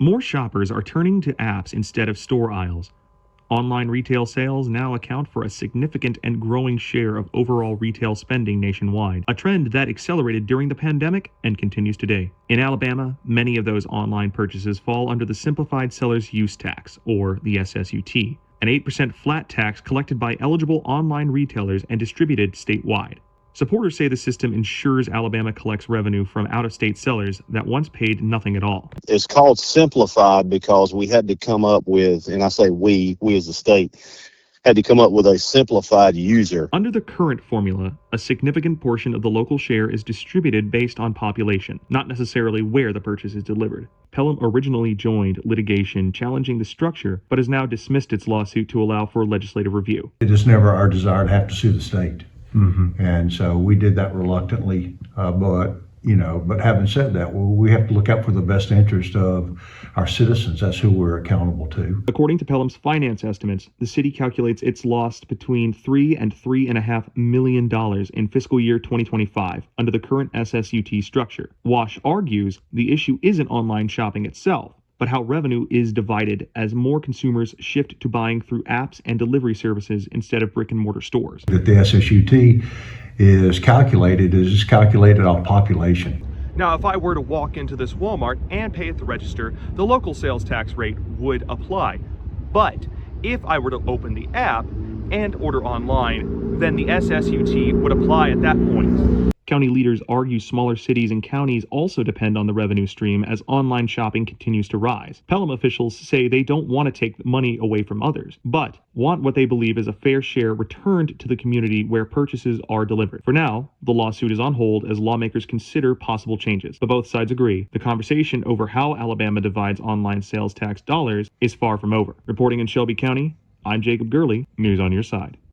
More shoppers are turning to apps instead of store aisles. Online retail sales now account for a significant and growing share of overall retail spending nationwide, a trend that accelerated during the pandemic and continues today. In Alabama, many of those online purchases fall under the Simplified Sellers Use Tax, or the SSUT, an 8% flat tax collected by eligible online retailers and distributed statewide. Supporters say the system ensures Alabama collects revenue from out-of-state sellers that once paid nothing at all. It's called simplified because we had to come up with, and I say we as a state, had to come up with a simplified user. Under the current formula, a significant portion of the local share is distributed based on population, not necessarily where the purchase is delivered. Pelham originally joined litigation challenging the structure, but has now dismissed its lawsuit to allow for legislative review. It is never our desire to have to sue the state. And so we did that reluctantly, but having said that, we have to look out for the best interest of our citizens. That's who we're accountable to. According to Pelham's finance estimates, the city calculates it's lost between $3 and $3.5 million in fiscal year 2025 under the current SSUT structure. Wash argues the issue isn't online shopping itself, but how revenue is divided as more consumers shift to buying through apps and delivery services instead of brick-and-mortar stores. That the SSUT is calculated on population. Now, if I were to walk into this Walmart and pay at the register, the local sales tax rate would apply. But if I were to open the app and order online, then the SSUT would apply at that point. County leaders argue smaller cities and counties also depend on the revenue stream as online shopping continues to rise. Pelham officials say they don't want to take money away from others, but want what they believe is a fair share returned to the community where purchases are delivered. For now, the lawsuit is on hold as lawmakers consider possible changes, but both sides agree the conversation over how Alabama divides online sales tax dollars is far from over. Reporting in Shelby County, I'm Jacob Gurley, News on Your Side.